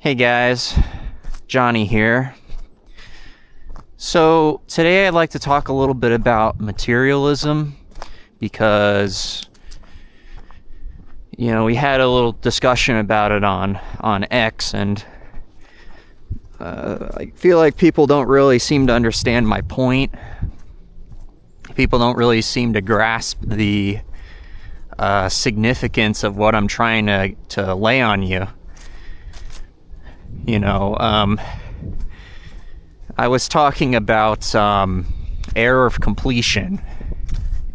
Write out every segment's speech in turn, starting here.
Hey guys, Johnny here. So today I'd like to talk a little bit about materialism because, we had a little discussion about it on X, and I feel like people don't really seem to understand my point. People don't really seem to grasp the significance of what I'm trying to lay on you. I was talking about error of completion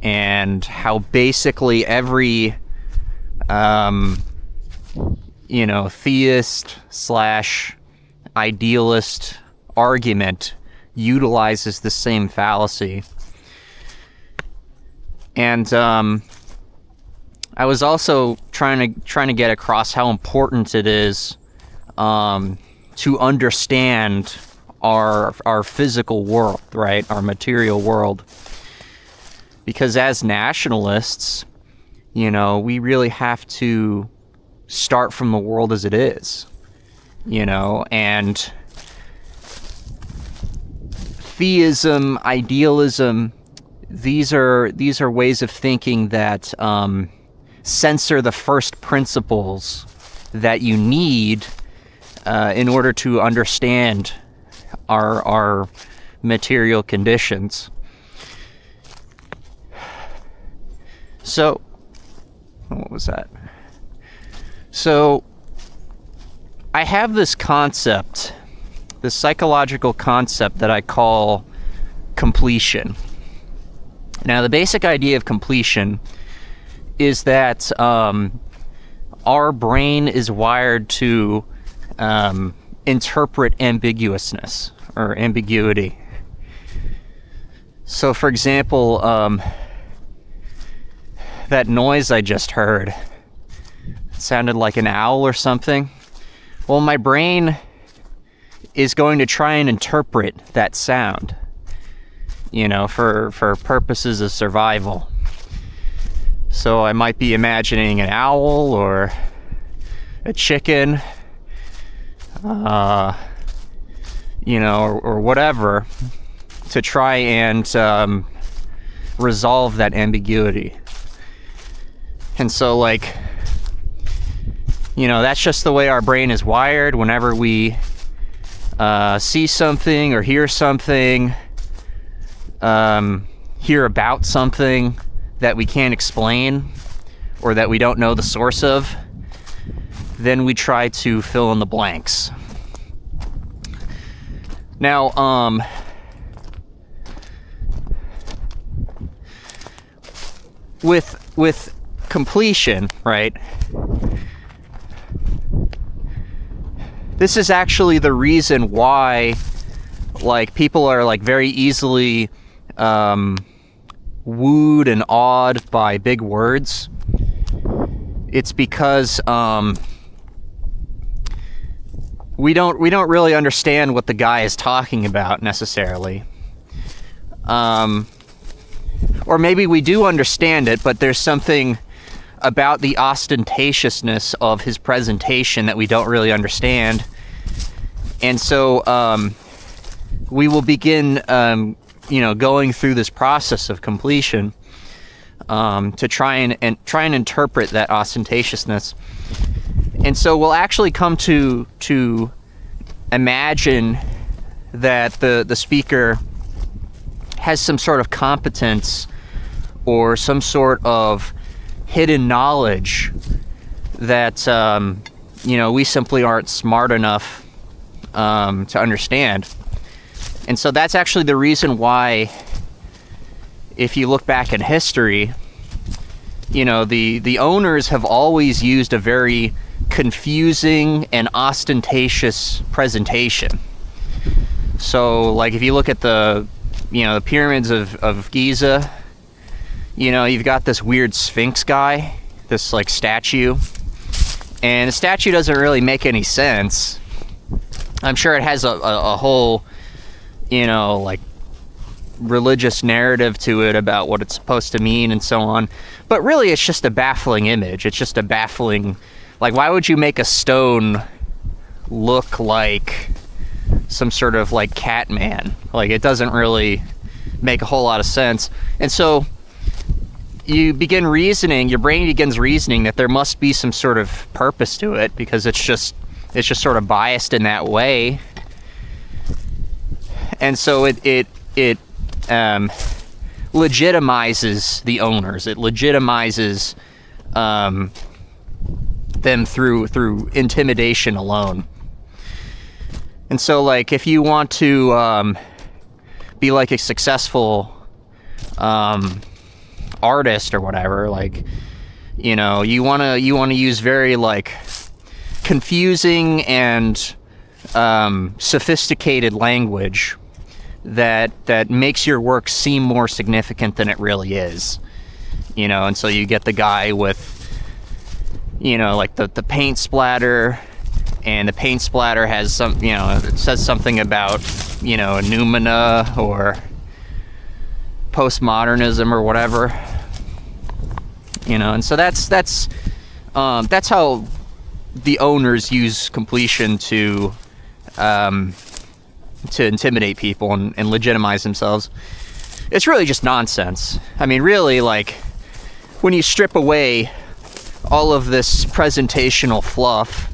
and how basically every theist / idealist argument utilizes the same fallacy. And I was also trying to get across how important it is to understand our physical world, right? Our material world. Because as nationalists, we really have to start from the world as it is, and theism, idealism, these are ways of thinking that censor the first principles that you need in order to understand our material conditions. So, what was that? So, I have this concept, this psychological concept that I call completion. Now, the basic idea of completion is that our brain is wired to interpret ambiguousness or ambiguity. So, for example, that noise I just heard, it sounded like an owl or something. Well, my brain is going to try and interpret that sound, for purposes of survival. So I might be imagining an owl or a chicken, or whatever, to try and resolve that ambiguity. And so, that's just the way our brain is wired. Whenever we see something or hear something, hear about something that we can't explain or that we don't know the source of, then we try to fill in the blanks. Now, with completion, right? This is actually the reason why, people are very easily wooed and awed by big words. It's because we don't really understand what the guy is talking about necessarily. Or maybe we do understand it, but there's something about the ostentatiousness of his presentation that we don't really understand. And so we will begin going through this process of completion to try and interpret that ostentatiousness. And so we'll actually come to imagine that the speaker has some sort of competence or some sort of hidden knowledge that we simply aren't smart enough to understand. And so that's actually the reason why, if you look back in history, the owners have always used a very confusing and ostentatious presentation. So, if you look at the pyramids of Giza, you've got this weird Sphinx guy, this statue, and the statue doesn't really make any sense. I'm sure it has a whole religious narrative to it about what it's supposed to mean and so on. But really, it's just a baffling image. It's just a baffling, why would you make a stone look like some sort of like Catman. Like, it doesn't really make a whole lot of sense. And so you begin reasoning, your brain begins reasoning that there must be some sort of purpose to it, because it's just sort of biased in that way. And so it legitimizes the owners. It legitimizes them through intimidation alone. And so, like, if you want to be like a successful artist or whatever, like, you know, you want to use very like confusing and sophisticated language that makes your work seem more significant than it really is, you know. And so you get the guy with, you know, like the paint splatter, and the paint splatter has some, you know, it says something about, you know, Noumena or postmodernism or whatever, you know. And so that's how the owners use completion to intimidate people and legitimize themselves. It's really just nonsense. I mean, really, like, when you strip away all of this presentational fluff,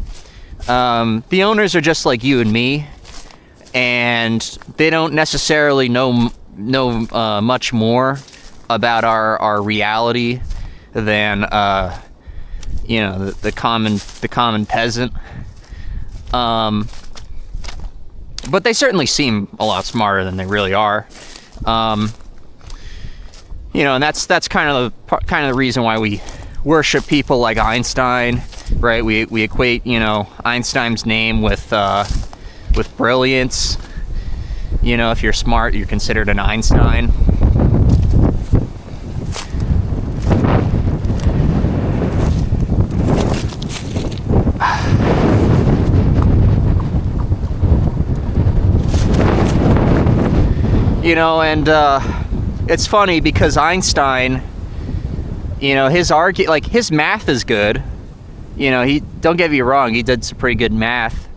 the owners are just like you and me, and they don't necessarily know much more about our reality than you know, the common peasant. But they certainly seem a lot smarter than they really are. You know, and that's kind of the reason why we worship people like Einstein, right? We equate, you know, Einstein's name with brilliance. You know, if you're smart, you're considered an Einstein. You know, and it's funny because Einstein, you know, his math is good. You know, don't get me wrong, he did some pretty good math.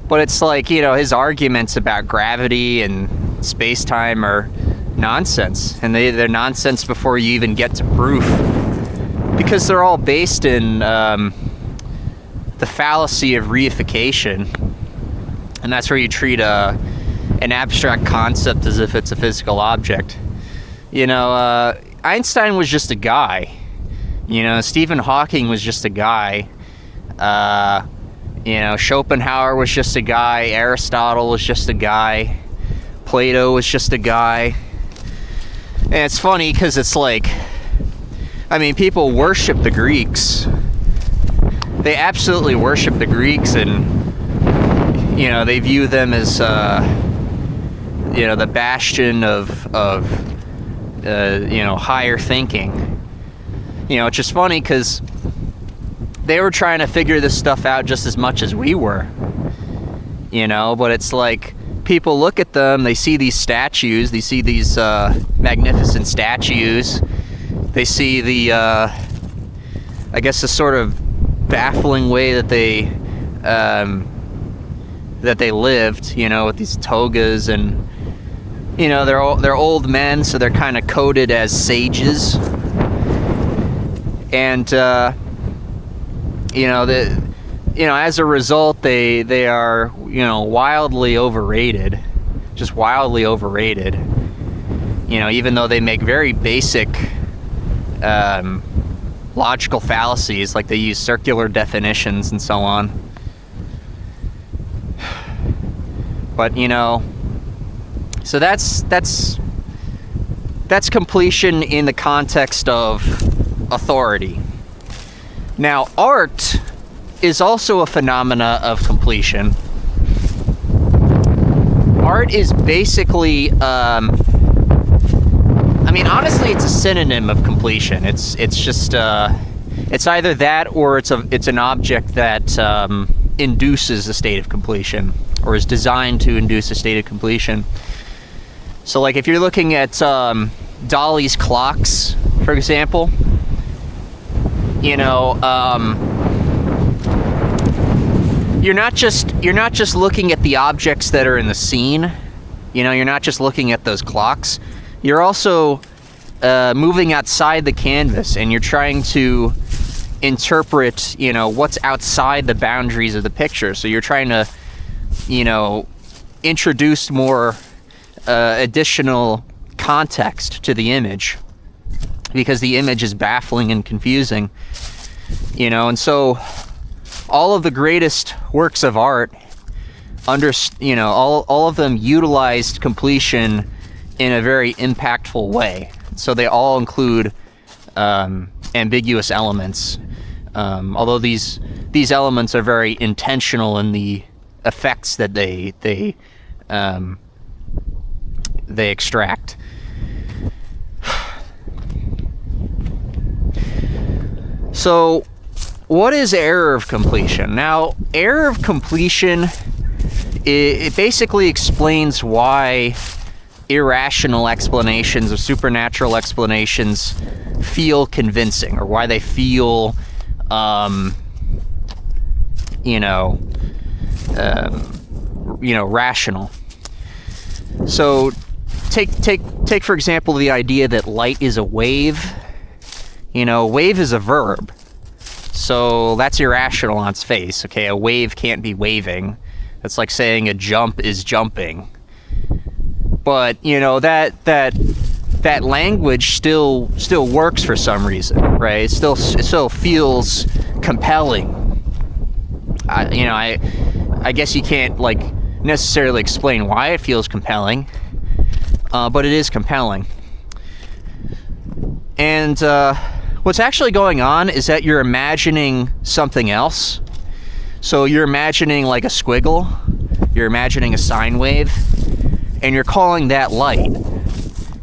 But it's like, you know, his arguments about gravity and space-time are nonsense. And they're nonsense before you even get to proof. Because they're all based in the fallacy of reification. And that's where you treat an abstract concept as if it's a physical object. You know, Einstein was just a guy. You know, Stephen Hawking was just a guy. You know, Schopenhauer was just a guy. Aristotle was just a guy. Plato was just a guy. And it's funny because it's like, I mean, people worship the Greeks. They absolutely worship the Greeks, and, you know, they view them as you know, the bastion of you know, higher thinking. You know, it's just funny because they were trying to figure this stuff out just as much as we were. You know, but it's like, people look at them, they see these statues, they see these magnificent statues, they see the, I guess, the sort of baffling way that they lived, you know, with these togas, and, you know, they're old men, so they're kind of coded as sages. And you know, as a result, they are, you know, wildly overrated, just wildly overrated. You know, even though they make very basic logical fallacies, like they use circular definitions and so on. But, you know, so that's completion in the context of authority. Now, art is also a phenomena of completion. Art is basically, I mean, honestly, it's a synonym of completion. It's just, it's either that or it's an object that induces a state of completion, or is designed to induce a state of completion. So, like, if you're looking at Dali's clocks, for example, you know, you're not just looking at the objects that are in the scene. You know, you're not just looking at those clocks. You're also moving outside the canvas, and you're trying to interpret, you know, what's outside the boundaries of the picture. So you're trying to, you know, introduce more additional context to the image, because the image is baffling and confusing, you know. And so all of the greatest works of art, you know, all of them utilized completion in a very impactful way. So they all include ambiguous elements, although these elements are very intentional in the effects that they extract. So, what is error of completion? Now, error of completion, it basically explains why irrational explanations or supernatural explanations feel convincing, or why they feel, rational. So, take for example the idea that light is a wave. You know, wave is a verb, so that's irrational on its face. Okay, a wave can't be waving. That's like saying a jump is jumping. But you know, that language still works for some reason, right? It still feels compelling. I guess you can't like necessarily explain why it feels compelling, but it is compelling. And what's actually going on is that you're imagining something else. So you're imagining like a squiggle, you're imagining a sine wave, and you're calling that light.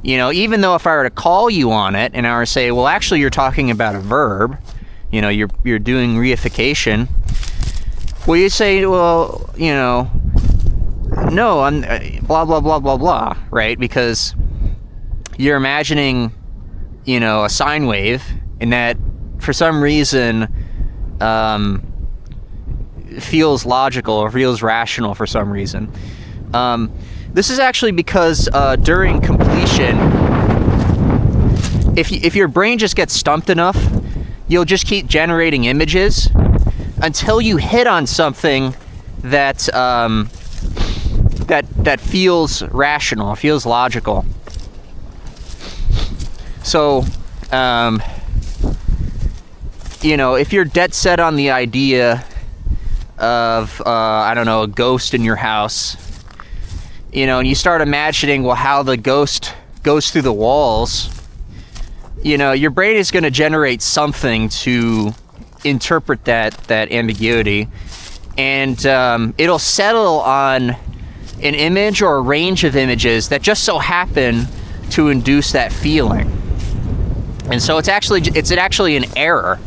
You know, even though if I were to call you on it and I were to say, well, actually you're talking about a verb, you know, you're doing reification, well, you say, well, you know, no, I'm blah, blah, blah, blah, blah, right? Because you're imagining, you know, a sine wave, and that for some reason feels logical or feels rational for some reason. This is actually because during completion, if your brain just gets stumped enough, you'll just keep generating images until you hit on something that feels rational, feels logical. So, you know, if you're dead set on the idea of, I don't know, a ghost in your house, you know, and you start imagining, well, how the ghost goes through the walls, you know, your brain is going to generate something to interpret that ambiguity, and it'll settle on an image or a range of images that just so happen to induce that feeling. And so it's actually an error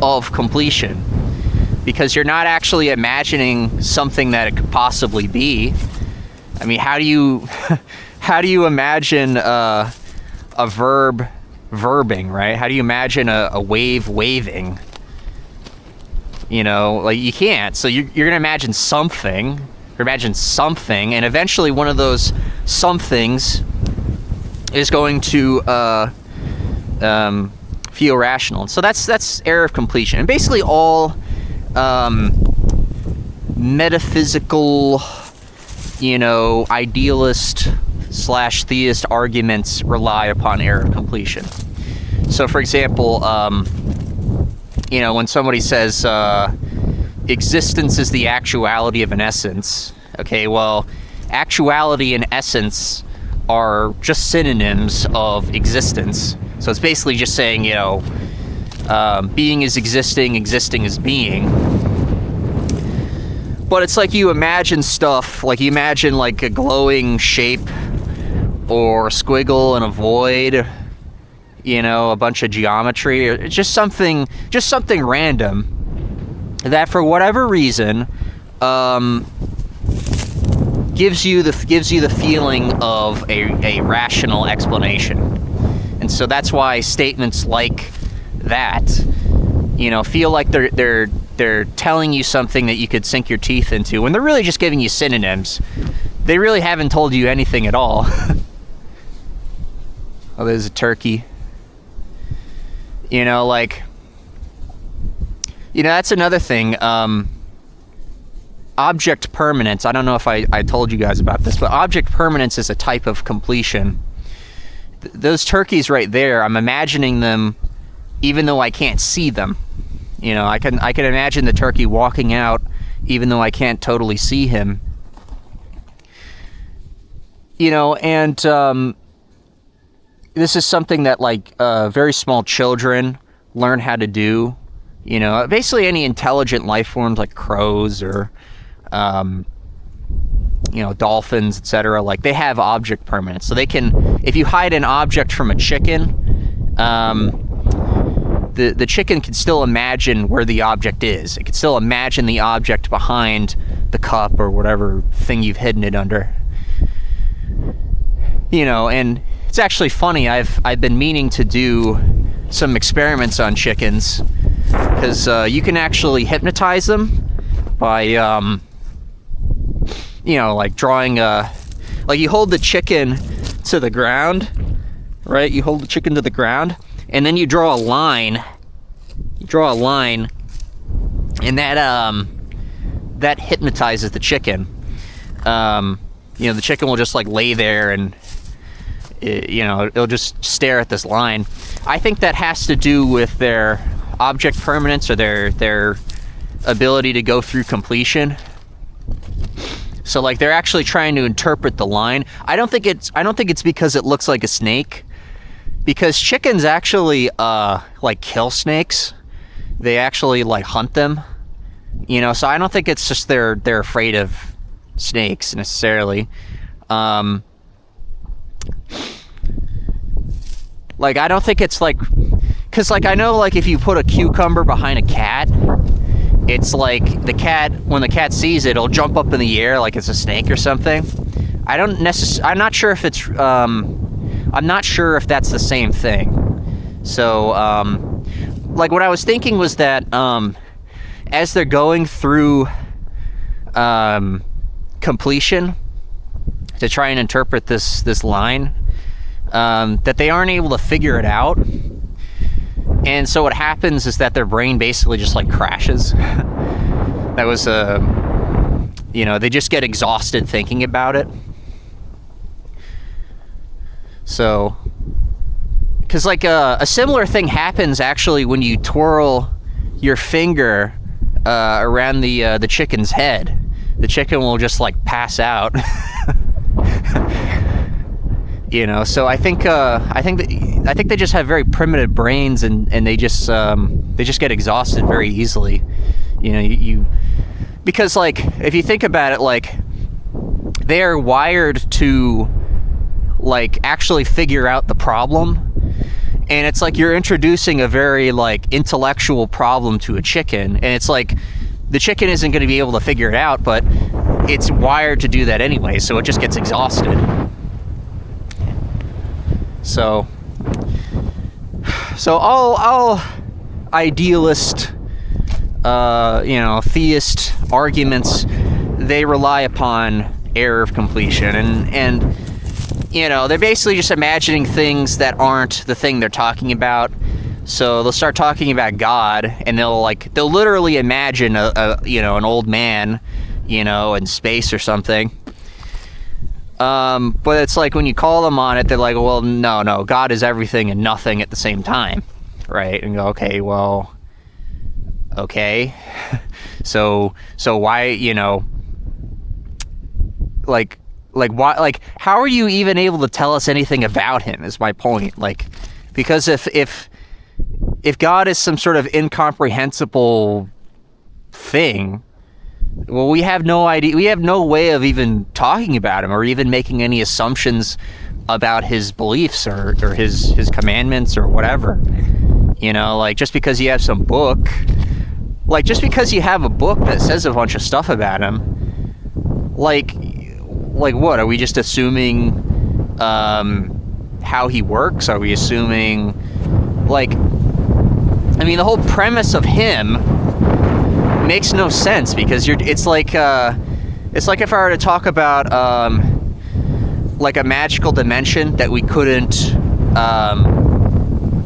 of completion, because you're not actually imagining something that it could possibly be. I mean, how do you imagine a verb verbing, right? How do you imagine a wave waving? You know, like, you can't. So you're gonna imagine something, and eventually one of those somethings is going to feel rational. So that's error of completion. And basically all metaphysical, you know, idealist / theist arguments rely upon error of completion. So for example, you know, when somebody says existence is the actuality of an essence, okay, well, actuality and essence are just synonyms of existence. So it's basically just saying, you know, being is existing, existing is being. But it's like you imagine stuff, like you imagine like a glowing shape or a squiggle in a void, you know, a bunch of geometry, or just something random that for whatever reason gives you the feeling of a rational explanation. And so that's why statements like that, you know, feel like they're they're telling you something that you could sink your teeth into when they're really just giving you synonyms. They really haven't told you anything at all. Oh, there's a turkey. You know, like, you know, that's another thing. Object permanence. I don't know if I told you guys about this, but object permanence is a type of completion. Those turkeys right there, I'm imagining them even though I can't see them. You know, I can imagine the turkey walking out even though I can't totally see him. You know, and this is something that, like, very small children learn how to do. You know, basically any intelligent life forms like crows or, you know, dolphins, etc. Like, they have object permanence. So they can, if you hide an object from a chicken, the chicken can still imagine where the object is. It can still imagine the object behind the cup or whatever thing you've hidden it under. You know, and it's actually funny. I've been meaning to do some experiments on chickens, because you can actually hypnotize them by, you know, like drawing like you hold the chicken to the ground, right? You hold the chicken to the ground, and then you draw a line. You draw a line, and that hypnotizes the chicken. You know, the chicken will just like lay there and, you know, it'll just stare at this line. I think that has to do with their object permanence or their ability to go through completion. So, like, they're actually trying to interpret the line. I don't think it's because it looks like a snake, because chickens actually like kill snakes. They actually like hunt them. You know, so I don't think it's just they're afraid of snakes necessarily. Like, I don't think it's like, because, like, I know, like, if you put a cucumber behind a cat, it's like when the cat sees it, it'll jump up in the air like it's a snake or something. I'm not sure if it's, I'm not sure if that's the same thing. So, like, what I was thinking was that, as they're going through, completion to try and interpret this line, that they aren't able to figure it out, and so what happens is that their brain basically just like crashes. That was you know, they just get exhausted thinking about it. So, because like a similar thing happens actually when you twirl your finger around the chicken's head. The chicken will just like pass out. You know, so I think they just have very primitive brains, and they just get exhausted very easily. You know, you because, like, if you think about it, like, they are wired to, like, actually figure out the problem, and it's like you're introducing a very, like, intellectual problem to a chicken, and it's like the chicken isn't going to be able to figure it out, but it's wired to do that anyway, so it just gets exhausted. So all idealist, you know, theist arguments, they rely upon error of completion, and you know, they're basically just imagining things that aren't the thing they're talking about. So they'll start talking about God, and they'll literally imagine you know, an old man, you know, in space or something. But it's like when you call them on it, they're like, well, no, God is everything and nothing at the same time, right? And you go, okay, well, okay. So why, you know, like why, like, how are you even able to tell us anything about him is my point. Like, because if God is some sort of incomprehensible thing, well, we have no idea. We have no way of even talking about him or even making any assumptions about his beliefs or his commandments or whatever. You know, like, just because you have some book, like, just because you have a book that says a bunch of stuff about him, like what? Are we just assuming how he works? Are we assuming, like, I mean, the whole premise of him makes no sense, because it's like if I were to talk about like a magical dimension that we couldn't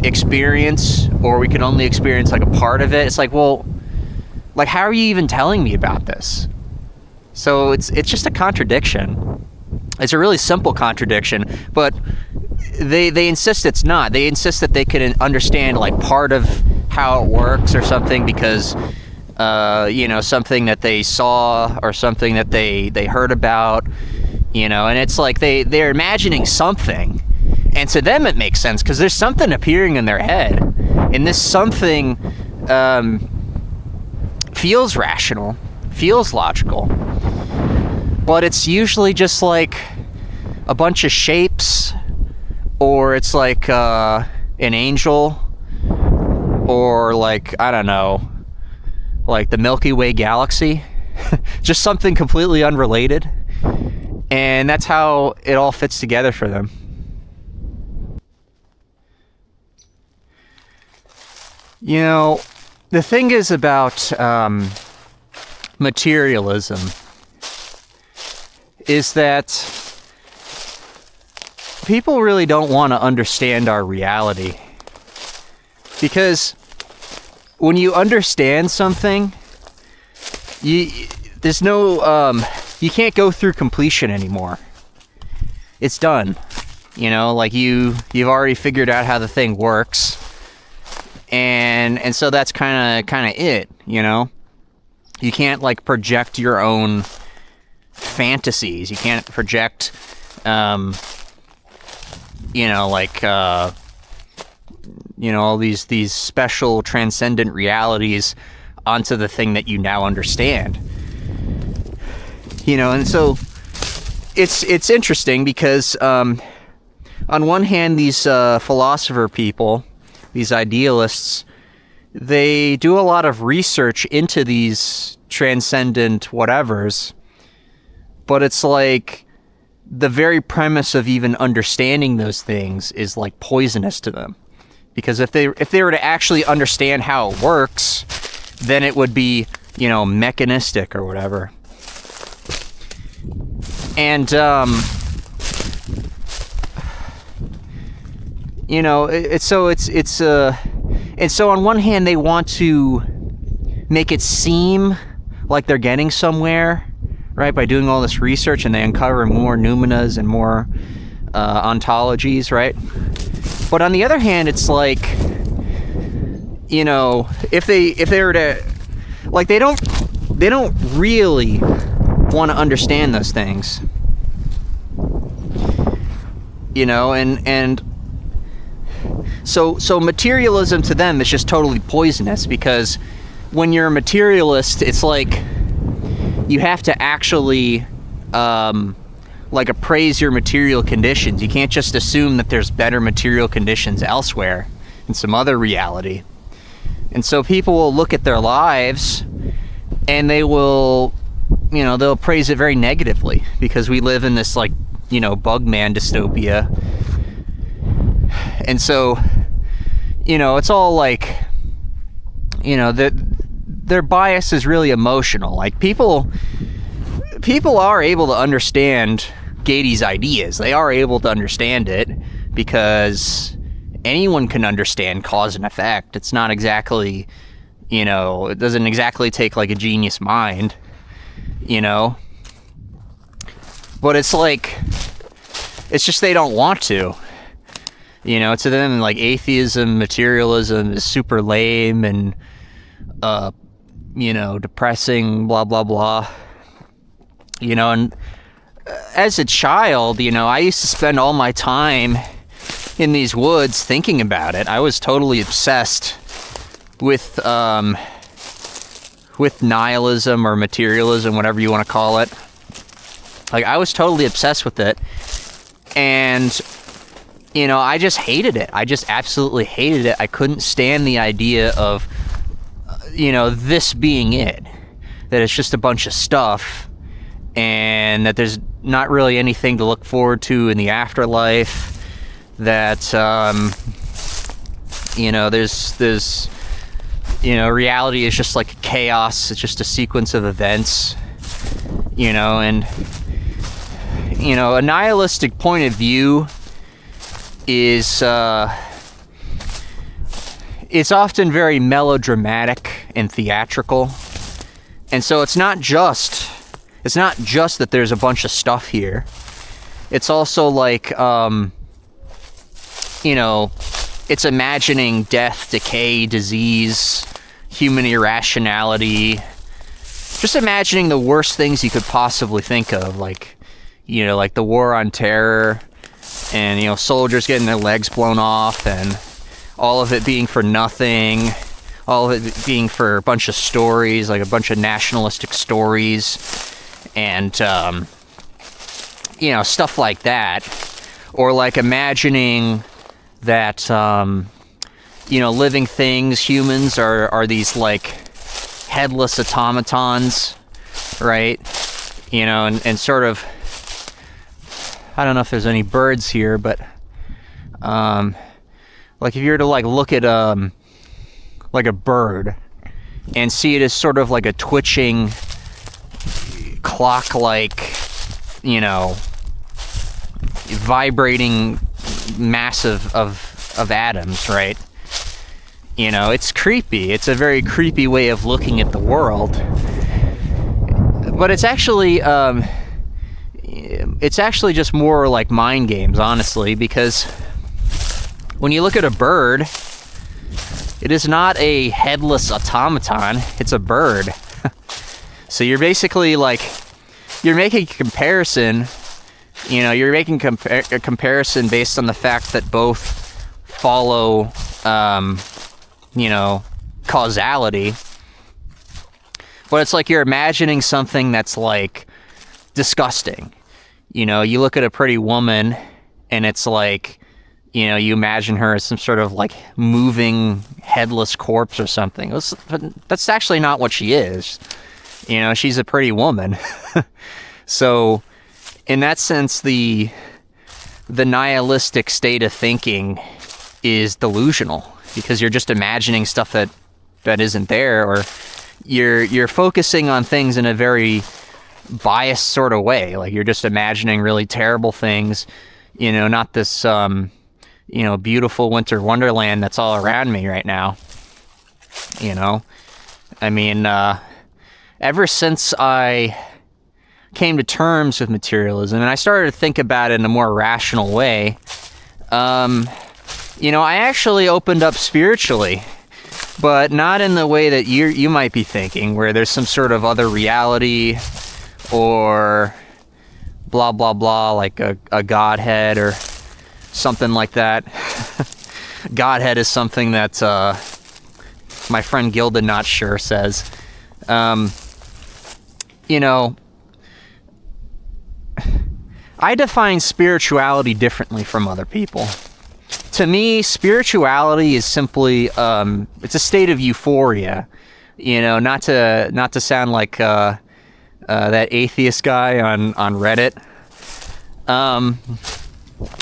experience, or we could only experience like a part of it. It's like, well, like, how are you even telling me about this? So it's just a contradiction. It's a really simple contradiction, but they insist it's not. They insist that they can understand like part of how it works or something, because something that they saw or something that they heard about, and it's like they're imagining something, and to them it makes sense because there's something appearing in their head, and this something feels rational, feels logical, but it's usually just like a bunch of shapes, or it's like an angel, or like, I don't know, like the Milky Way galaxy. Just something completely unrelated, and that's how it all fits together for them. The thing is about materialism is that people really don't want to understand our reality, because when you understand something, you can't go through completion anymore. It's done. Like you've already figured out how the thing works, and so that's kind of it. You can't like project your own fantasies. You can't project all these special transcendent realities onto the thing that you now understand. And so it's interesting because on one hand, these philosopher people, these idealists, they do a lot of research into these transcendent whatevers, but it's like the very premise of even understanding those things is like poisonous to them. Because if they were to actually understand how it works, then it would be, mechanistic or whatever. And, and so on one hand, they want to make it seem like they're getting somewhere, right, by doing all this research, and they uncover more noumenas and more ontologies, right? But on the other hand, it's like, if they were to, like, they don't really want to understand those things, and so materialism to them is just totally poisonous, because when you're a materialist, it's like you have to actually appraise your material conditions. You can't just assume that there's better material conditions elsewhere in some other reality. And so people will look at their lives and they will, they'll praise it very negatively, because we live in this Bugman dystopia. And so, it's all like, their bias is really emotional. Like people are able to understand Gaedy's ideas. They are able to understand it, because anyone can understand cause and effect. It's not exactly, it doesn't exactly take like a genius mind, but it's like, it's just they don't want to. To them, like, atheism, materialism is super lame and depressing, blah blah blah. And as a child, I used to spend all my time in these woods thinking about it. I was totally obsessed with nihilism or materialism, whatever you want to call it. Like, I was totally obsessed with it, and I just hated it. I just absolutely hated it. I couldn't stand the idea of this being it, that it's just a bunch of stuff, and that there's not really anything to look forward to in the afterlife, that there's reality is just like chaos. It's just a sequence of events, and, a nihilistic point of view is, it's often very melodramatic and theatrical. And so it's not just that there's a bunch of stuff here. It's also like, it's imagining death, decay, disease, human irrationality. Just imagining the worst things you could possibly think of, like the war on terror, and, soldiers getting their legs blown off, and all of it being for nothing, all of it being for a bunch of stories, like a bunch of nationalistic stories, and, stuff like that. Or like imagining that, living things, humans, are these like headless automatons, right? And sort of, I don't know if there's any birds here, but like if you were to like look at like a bird and see it as sort of like a twitching clock-like, vibrating mass of atoms, right? It's creepy. It's a very creepy way of looking at the world. But it's actually just more like mind games, honestly, because when you look at a bird, it is not a headless automaton, it's a bird. So you're basically like, you're making a comparison, you're making a comparison based on the fact that both follow, causality. But it's like you're imagining something that's like disgusting. You look at a pretty woman and it's like, you imagine her as some sort of like moving headless corpse or something. That's actually not what she is. She's a pretty woman. So in that sense, the nihilistic state of thinking is delusional, because you're just imagining stuff that isn't there, or you're focusing on things in a very biased sort of way. Like you're just imagining really terrible things, not this beautiful winter wonderland that's all around me right now. I mean, ever since I came to terms with materialism and I started to think about it in a more rational way, I actually opened up spiritually, but not in the way that you might be thinking, where there's some sort of other reality or blah blah blah, like a godhead or something like that. Godhead is something that my friend Gilda Not Sure says. I define spirituality differently from other people. To me, spirituality is simply it's a state of euphoria. Not to sound like that atheist guy on Reddit.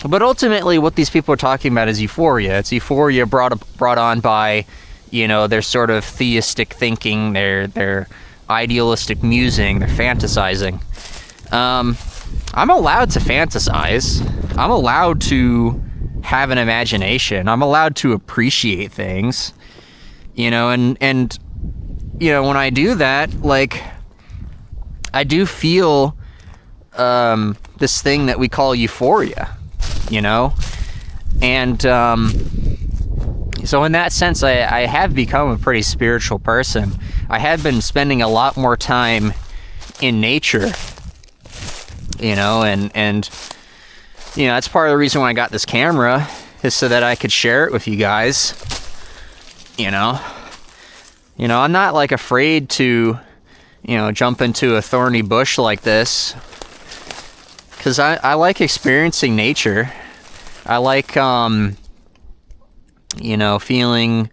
But ultimately, what these people are talking about is euphoria. It's euphoria brought on by, their sort of theistic thinking, their idealistic musing, their fantasizing. I'm allowed to fantasize. I'm allowed to have an imagination. I'm allowed to appreciate things, and when I do that, like, I do feel this thing that we call euphoria, and so in that sense, I have become a pretty spiritual person. I have been spending a lot more time in nature, and that's part of the reason why I got this camera, is so that I could share it with you guys. I'm not like afraid to, jump into a thorny bush like this, because I like experiencing nature. I like, feeling,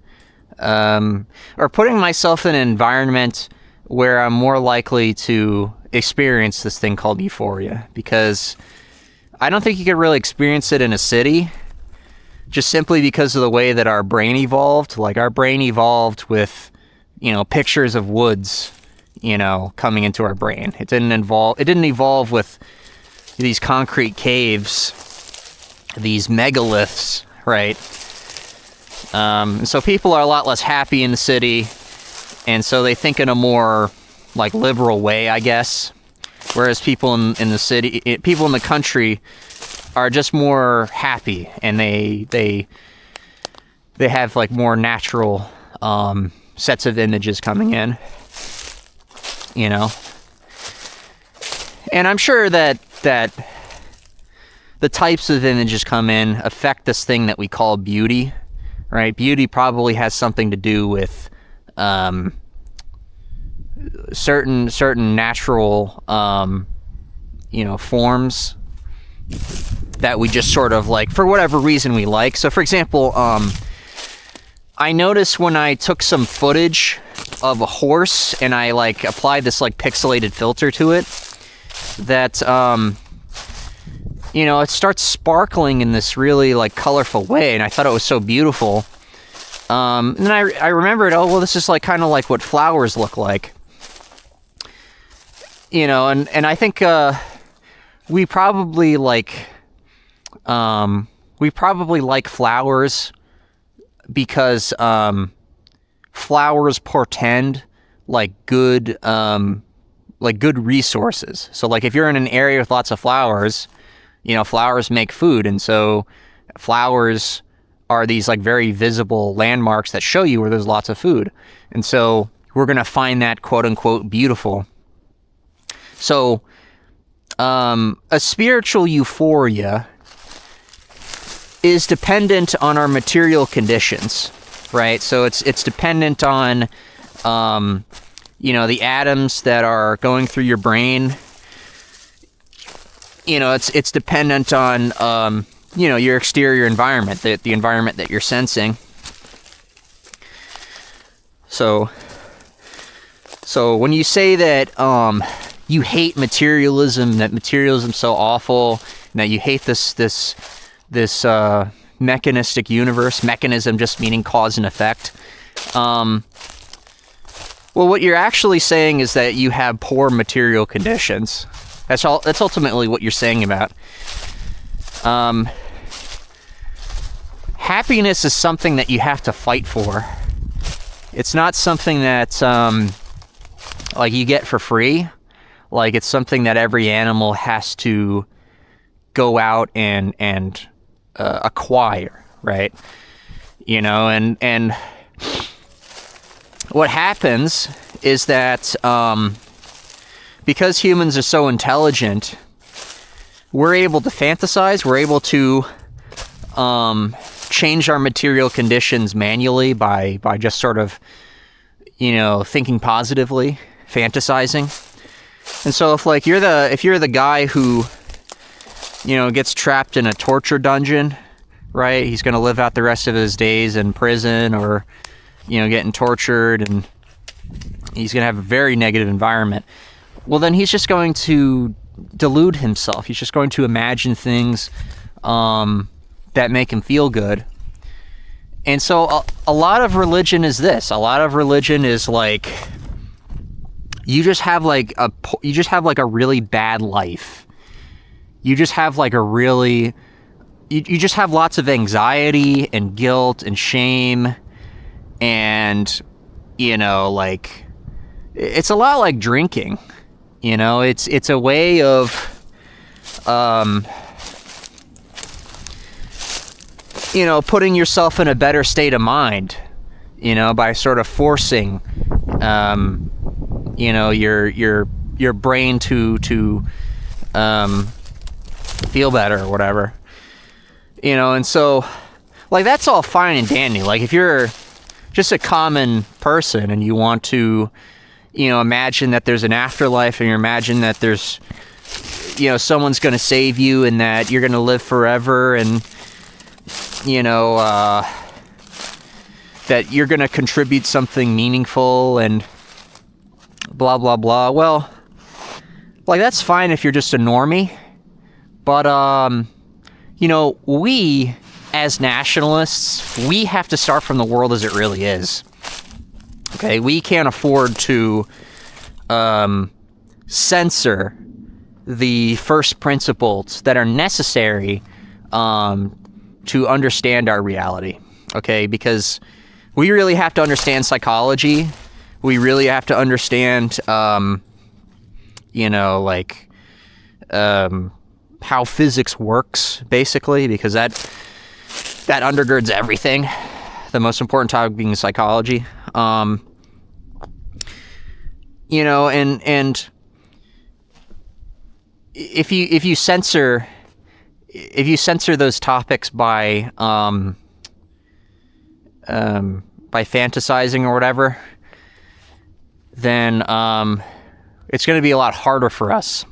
or putting myself in an environment where I'm more likely to experience this thing called euphoria, because I don't think you could really experience it in a city, just simply because of the way that our brain evolved. Like, our brain evolved with pictures of woods, coming into our brain. It didn't evolve with these concrete caves, these megaliths, right? So people are a lot less happy in the city, and so they think in a more like liberal way, I guess. Whereas people in the city, people in the country, are just more happy, and they have like more natural sets of images coming in, And I'm sure that the types of images come in affect this thing that we call beauty, right? Beauty probably has something to do with certain natural forms that we just sort of like for whatever reason we like. So for example, I noticed when I took some footage of a horse and I like applied this like pixelated filter to it, that it starts sparkling in this really like colorful way, and I thought it was so beautiful. And then I remembered, this is like kind of like what flowers look like. And I think we probably like flowers because flowers portend like good resources. So like if you're in an area with lots of flowers, flowers make food, and so flowers are these like very visible landmarks that show you where there's lots of food. And so we're going to find that quote unquote beautiful. So a spiritual euphoria is dependent on our material conditions, right? So it's dependent on the atoms that are going through your brain. It's dependent on your exterior environment, the environment that you're sensing. So when you say that you hate materialism, that materialism's so awful, and that you hate this mechanistic universe, mechanism just meaning cause and effect, well, what you're actually saying is that you have poor material conditions. That's ultimately what you're saying about. Happiness is something that you have to fight for. It's not something that like you get for free. Like it's something that every animal has to go out and acquire, right? And what happens is that because humans are so intelligent, we're able to fantasize, we're able to change our material conditions manually by just sort of, thinking positively, fantasizing. And so if you're the guy who, gets trapped in a torture dungeon, right? He's going to live out the rest of his days in prison or, getting tortured, and he's going to have a very negative environment. Well, then he's just going to delude himself. He's just going to imagine things that make him feel good. And so a lot of religion is this. A lot of religion is like you just have like a really bad life. You just have like you just have lots of anxiety and guilt and shame, and like it's a lot like drinking. It's a way of putting yourself in a better state of mind, by sort of forcing your brain to feel better or whatever. And so like that's all fine and dandy. Like if you're just a common person and you want to imagine that there's an afterlife, and you imagine that there's someone's going to save you and that you're going to live forever, and that you're going to contribute something meaningful and blah blah blah. Well, like that's fine if you're just a normie, but we as nationalists, we have to start from the world as it really is. Okay, we can't afford to censor the first principles that are necessary to understand our reality. Okay, because we really have to understand psychology. We really have to understand, how physics works, basically, because that undergirds everything. The most important topic being psychology. And if you censor those topics by fantasizing or whatever, then it's going to be a lot harder for us